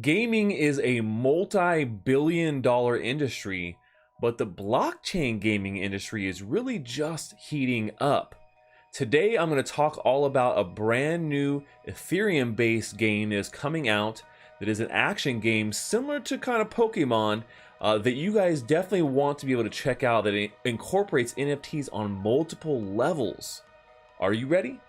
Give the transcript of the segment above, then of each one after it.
Gaming is a multi-billion-dollar industry, but the blockchain gaming industry is really just heating up. Today, I'm going to talk all about a brand new Ethereum-based game that is coming out that is an action game similar to kind of Pokemon that you guys definitely want to be able to check out, that it incorporates NFTs on multiple levels. Are you ready?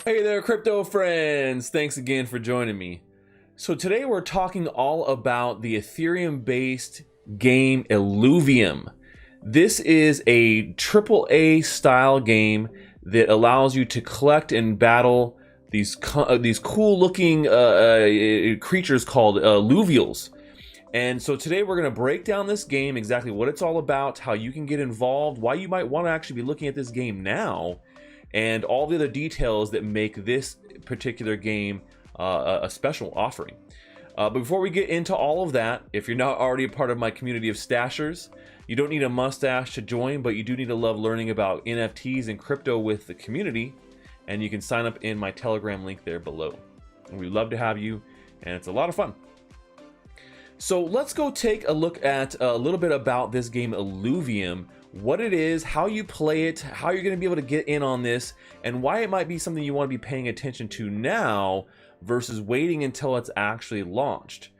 Hey there, crypto friends! Thanks again for joining me. So today we're talking all about the Ethereum-based game Illuvium. This is a AAA style game that allows you to collect and battle these cool-looking creatures called Illuvials. And so today we're going to break down this game, exactly what it's all about, how you can get involved, why you might want to actually be looking at this game now, and all the other details that make this particular game a special offering. But before we get into all of that, if you're not already a part of my community of stashers, you don't need a mustache to join, but you do need to love learning about NFTs and crypto with the community, and you can sign up in my Telegram link there below. And we'd love to have you, and it's a lot of fun. So let's go take a look at a little bit about this game Illuvium, what it is, how you play it, how you're going to be able to get in on this, and why it might be something you want to be paying attention to now versus waiting until it's actually launched.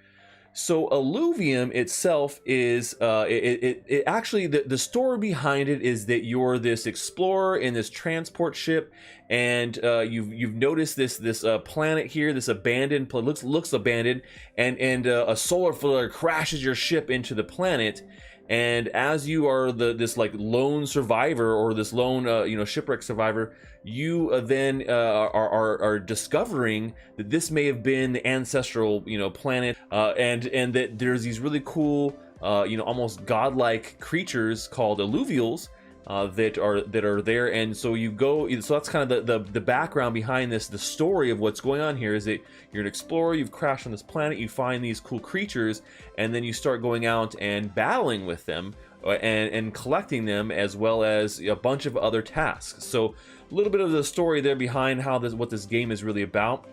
So Illuvium itself is actually the story behind it is that you're this explorer in this transport ship, and you've noticed this planet here, this abandoned looks abandoned, and a solar flare crashes your ship into the planet. And as you are this like lone survivor, or this lone shipwreck survivor, you then are discovering that this may have been the ancestral planet, and that there's these really cool almost godlike creatures called Illuvials that are there. And so you go, so that's kind of the background behind this. The story of what's going on here is that you're an explorer, you've crashed on this planet, you find these cool creatures, and then you start going out and battling with them and collecting them, as well as a bunch of other tasks. So a little bit of the story there behind what this game is really about.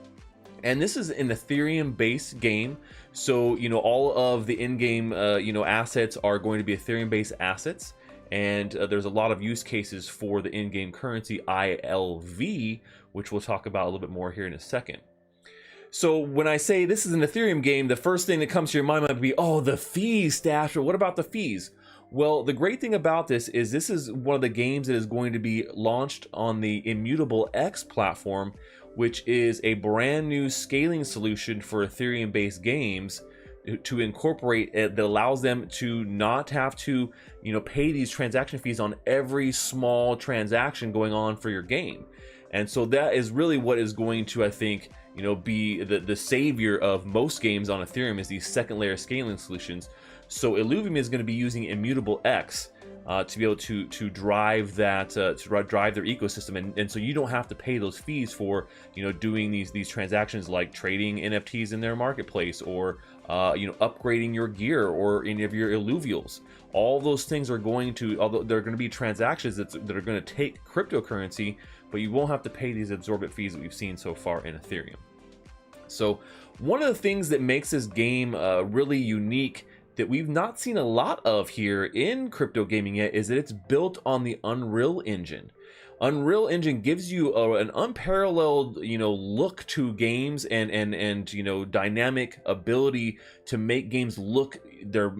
And this is an Ethereum based game, so all of the in-game assets are going to be Ethereum based assets. And there's a lot of use cases for the in-game currency ILV, which we'll talk about a little bit more here in a second. So when I say this is an Ethereum game, the first thing that comes to your mind might be, oh, the fees, Stash, or what about the fees? Well, the great thing about this is one of the games that is going to be launched on the Immutable X platform, which is a brand new scaling solution for Ethereum-based games to incorporate it, that allows them to not have to pay these transaction fees on every small transaction going on for your game. And so that is really what is going to, I think, be the savior of most games on Ethereum, is these second layer scaling solutions. So Illuvium is going to be using Immutable X to be able to drive that to drive their ecosystem, and so you don't have to pay those fees for doing these transactions like trading NFTs in their marketplace, or upgrading your gear or any of your Illuvials. All those things are going to, although they're going to be transactions that are going to take cryptocurrency, but you won't have to pay these exorbitant fees that we've seen so far in Ethereum. So one of the things that makes this game really unique, that we've not seen a lot of here in crypto gaming yet, is that it's built on the Unreal Engine. Unreal Engine gives you an unparalleled look to games, and dynamic ability to make games look their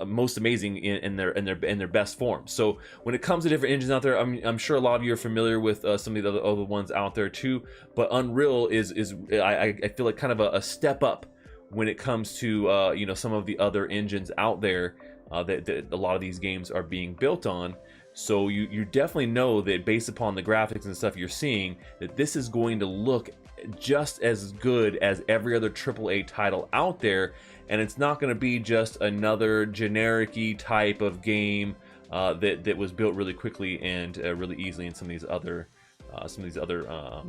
most amazing in their best form. So when it comes to different engines out there, I'm sure a lot of you are familiar with some of the other ones out there too, but Unreal is I feel like kind of a step up when it comes to some of the other engines out there that a lot of these games are being built on. So you definitely know that based upon the graphics and stuff you're seeing, that this is going to look just as good as every other AAA title out there, and it's not going to be just another generic-y type of game that was built really quickly and really easily in some of these other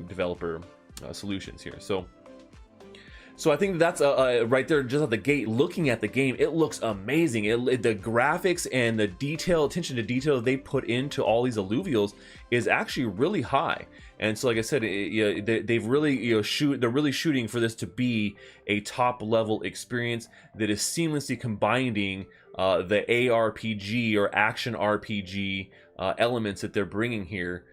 developer solutions here. So So I think that's right there, just at the gate. Looking at the game, it looks amazing. The graphics and the attention to detail they put into all these alluvials is actually really high. And so, like I said, they've really, they're really shooting for this to be a top level experience that is seamlessly combining the ARPG or action RPG elements that they're bringing here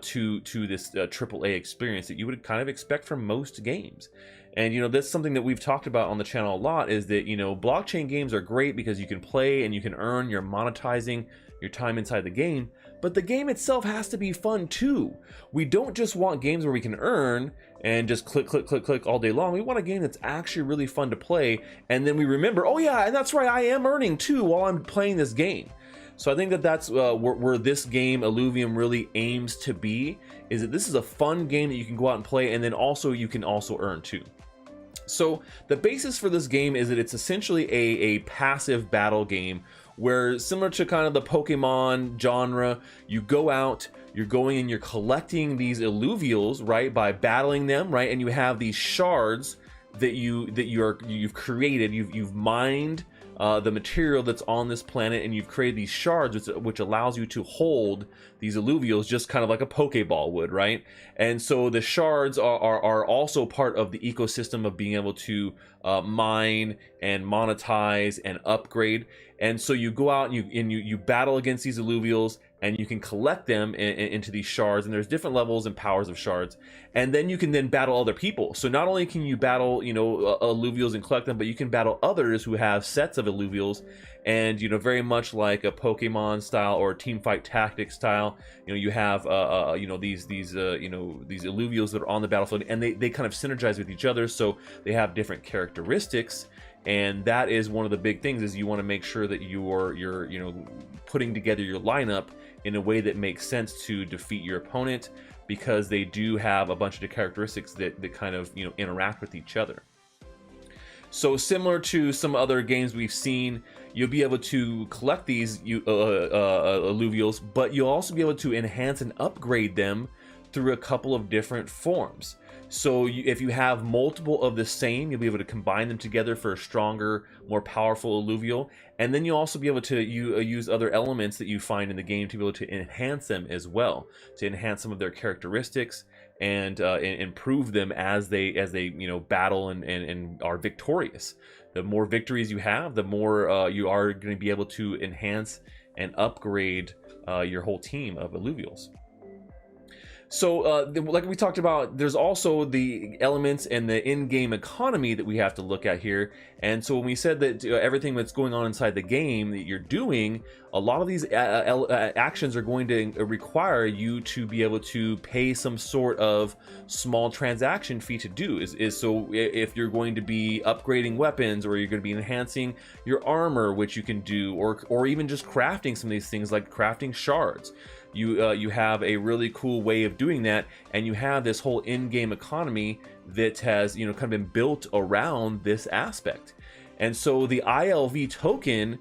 to this AAA experience that you would kind of expect from most games. And that's something that we've talked about on the channel a lot, is that blockchain games are great because you can play and you can earn, you're monetizing your time inside the game, but the game itself has to be fun too. We don't just want games where we can earn and just click click click click all day long. We want a game that's actually really fun to play, and then we remember, oh yeah, and that's right, I am earning too while I'm playing this game. So I think that that's where this game Illuvium really aims to be, is that this is a fun game that you can go out and play, and then also you can also earn too. So the basis for this game is that it's essentially a passive battle game where, similar to kind of the Pokemon genre, you go out, you're going and you're collecting these alluvials, right, by battling them, right, and you have these shards that you've created, you've mined the material that's on this planet, and you've created these shards which allows you to hold these alluvials just kind of like a Pokeball would, right? And so the shards are also part of the ecosystem of being able to mine and monetize and upgrade. And so you go out and you battle against these alluvials, and you can collect them into these shards, and there's different levels and powers of shards, and then you can then battle other people. So not only can you battle alluvials and collect them, but you can battle others who have sets of alluvials, and very much like a Pokemon style or team fight tactics style, you have these alluvials that are on the battlefield, and they kind of synergize with each other, so they have different characteristics. And that is one of the big things, is you want to make sure that you're putting together your lineup in a way that makes sense to defeat your opponent, because they do have a bunch of the characteristics that kind of interact with each other. So similar to some other games we've seen, you'll be able to collect these alluvials, but you'll also be able to enhance and upgrade them through a couple of different forms. So if you have multiple of the same, you'll be able to combine them together for a stronger, more powerful alluvial. And then you'll also be able to use other elements that you find in the game to be able to enhance them as well, to enhance some of their characteristics and improve them as they battle and are victorious. The more victories you have, the more you are going to be able to enhance and upgrade your whole team of alluvials. So like we talked about, there's also the elements and the in-game economy that we have to look at here. And so when we said that everything that's going on inside the game that you're doing, a lot of these actions are going to require you to be able to pay some sort of small transaction fee to do. So if you're going to be upgrading weapons, or you're going to be enhancing your armor, which you can do, or even just crafting some of these things like crafting shards. You have a really cool way of doing that, and you have this whole in-game economy that has kind of been built around this aspect. And so the ILV token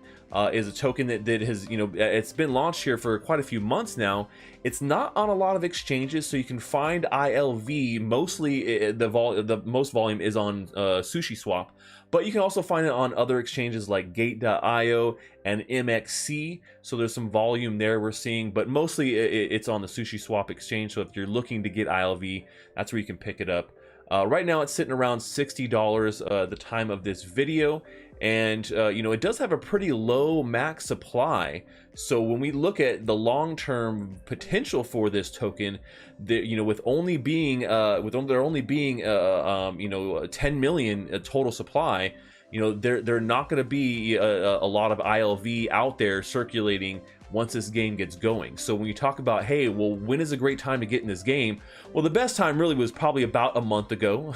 is a token that has it's been launched here for quite a few months now. It's not on a lot of exchanges, so you can find ILV mostly the most volume is on SushiSwap, but you can also find it on other exchanges like Gate.io and MXC. So there's some volume there we're seeing, but mostly it's on the SushiSwap exchange. So if you're looking to get ILV, that's where you can pick it up. Right now it's sitting around $60 at the time of this video, and it does have a pretty low max supply. So when we look at the long-term potential for this token, with there only being 10 million total supply, they're not going to be a lot of ILV out there circulating once this game gets going. So when you talk about, hey, well, when is a great time to get in this game? Well, the best time really was probably about a month ago,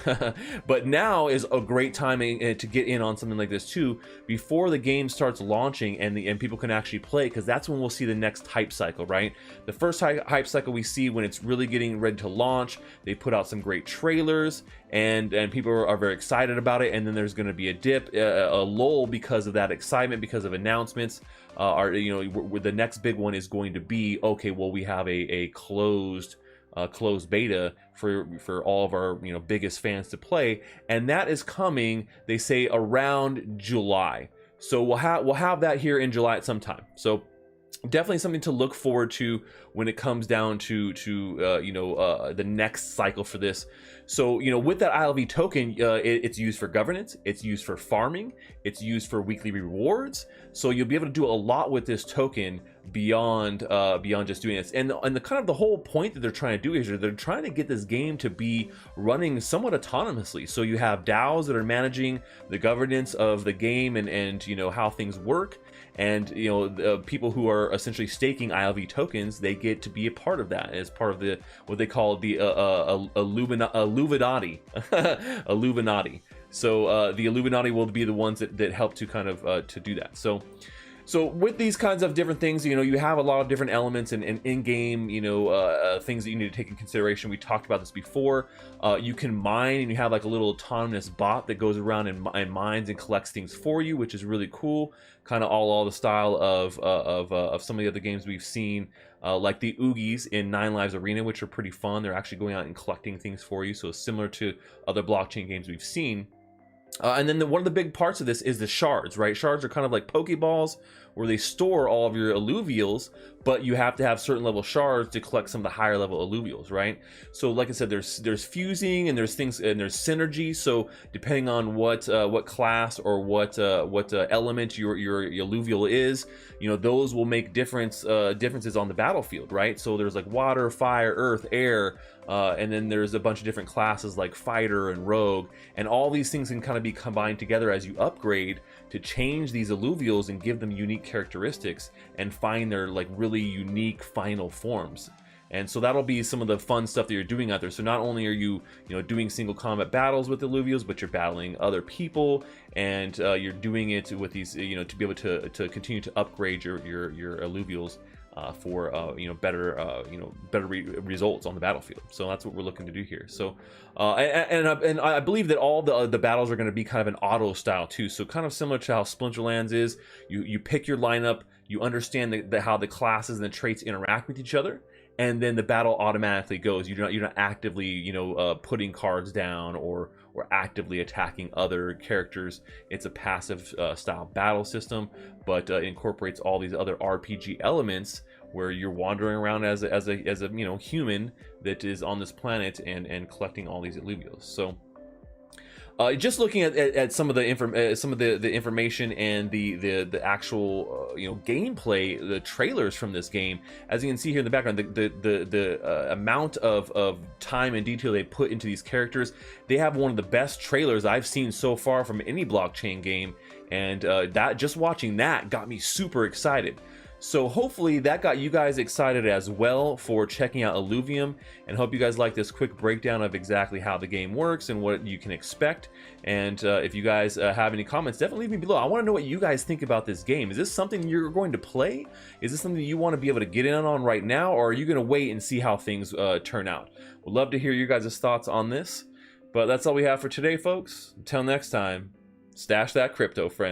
but now is a great time to get in on something like this too, before the game starts launching and people can actually play, because that's when we'll see the next hype cycle, right? The first hype cycle we see when it's really getting ready to launch. They put out some great trailers, and people are very excited about it, and then there's going to be a dip, a lull because of that excitement, because of announcements. The next big one is going to be, okay, well, we have a closed closed beta for all of our biggest fans to play, and that is coming, they say, around July. So we'll have that here in July at some time. So definitely something to look forward to when it comes down to the next cycle for this. So with that ILV token, it's used for governance, it's used for farming, it's used for weekly rewards. So you'll be able to do a lot with this token beyond just doing this. And the kind of the whole point that they're trying to do is they're trying to get this game to be running somewhat autonomously. So you have DAOs that are managing the governance of the game and how things work. And the people who are essentially staking ILV tokens, they get to be a part of that as part of the what they call the Illuminati. Illuminati. So the Illuminati will be the ones that help to kind of to do that. So with these kinds of different things, you have a lot of different elements and in-game, things that you need to take in consideration. We talked about this before. You can mine, and you have like a little autonomous bot that goes around and mines and collects things for you, which is really cool. Kind of all the style of some of the other games we've seen, like the Oogies in 9 Lives Arena, which are pretty fun. They're actually going out and collecting things for you, so similar to other blockchain games we've seen. And then one of the big parts of this is the shards, right? Shards are kind of like Pokeballs, where they store all of your alluvials, but you have to have certain level shards to collect some of the higher level alluvials, right? So like I said, there's fusing and there's things and there's synergy. So depending on what class or what element your alluvial is, those will make differences on the battlefield, right? So there's like water, fire, earth, air, and then there's a bunch of different classes like fighter and rogue, and all these things can kind of be combined together as you upgrade to change these alluvials and give them unique characteristics and find their like really unique final forms. And so that'll be some of the fun stuff that you're doing out there. So not only are you doing single combat battles with alluvials, but you're battling other people, and you're doing it with these to be able to continue to upgrade your alluvials for better results on the battlefield. So that's what we're looking to do here. So and I believe that all the battles are going to be kind of an auto style too. So kind of similar to how Splinterlands is. You pick your lineup, you understand how the classes and the traits interact with each other, and then the battle automatically goes. You're not actively putting cards down or actively attacking other characters. It's a passive style battle system, but incorporates all these other RPG elements where you're wandering around as a human that is on this planet and collecting all these alluvials. So just looking at some of the information and the actual gameplay, the trailers from this game, as you can see here in the background, the amount of time and detail they put into these characters, they have one of the best trailers I've seen so far from any blockchain game, and that just watching that got me super excited. So hopefully that got you guys excited as well for checking out Illuvium, and hope you guys like this quick breakdown of exactly how the game works and what you can expect. And if you guys have any comments, definitely leave me below. I want to know what you guys think about this game. Is this something you're going to play? Is this something you want to be able to get in on right now, or are you going to wait and see how things turn out? We'd love to hear you guys' thoughts on this. But that's all we have for today, folks. Until next time, stash that crypto, friends.